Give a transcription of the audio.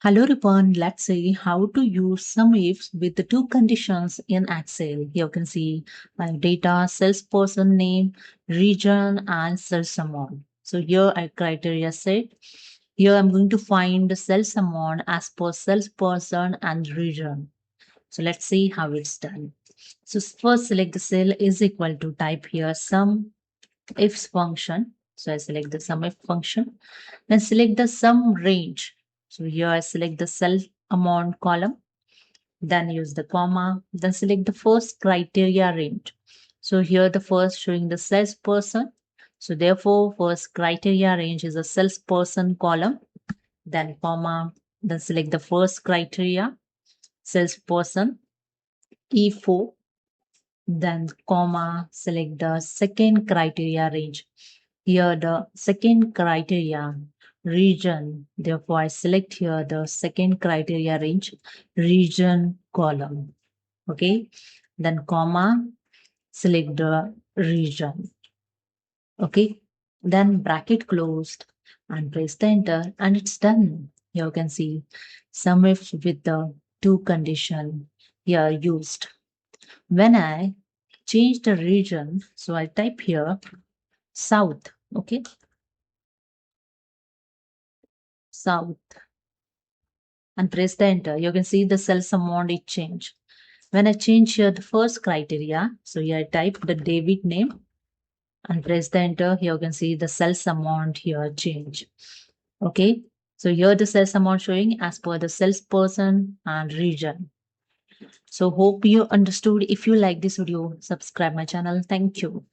Hello everyone, let's see how to use SUMIFS with the two conditions in Excel. Here you can see my data, salesperson name, region and sales amount. So here I criteria set. Here I'm going to find the sales amount as per salesperson and region. So let's see how it's done. So first select the cell is equal to type here SUMIFS function. So I select the SUMIFS function. Then select the sum range. So here I select the cell amount column, then use the comma, then select the first criteria range. So here the first showing the salesperson. So therefore first criteria range is a salesperson column, then comma, then select the first criteria, salesperson, E4, then comma, select the second criteria range. Here the second criteria region. Therefore, I select here the second criteria range region column. Okay. Then comma, select the region. Okay. Then bracket closed and press the enter and it's done. Here you can see sum if with the two condition here used. When I change the region, so I type here south. Okay. South and press the enter. You can see the cells amount it change. When I change here the first criteria, so here I type the David name and press the enter. Here you can see the cells amount here change. Okay. So here the sales amount showing as per the salesperson and region. So hope you understood. If you like this video, subscribe my channel. Thank you.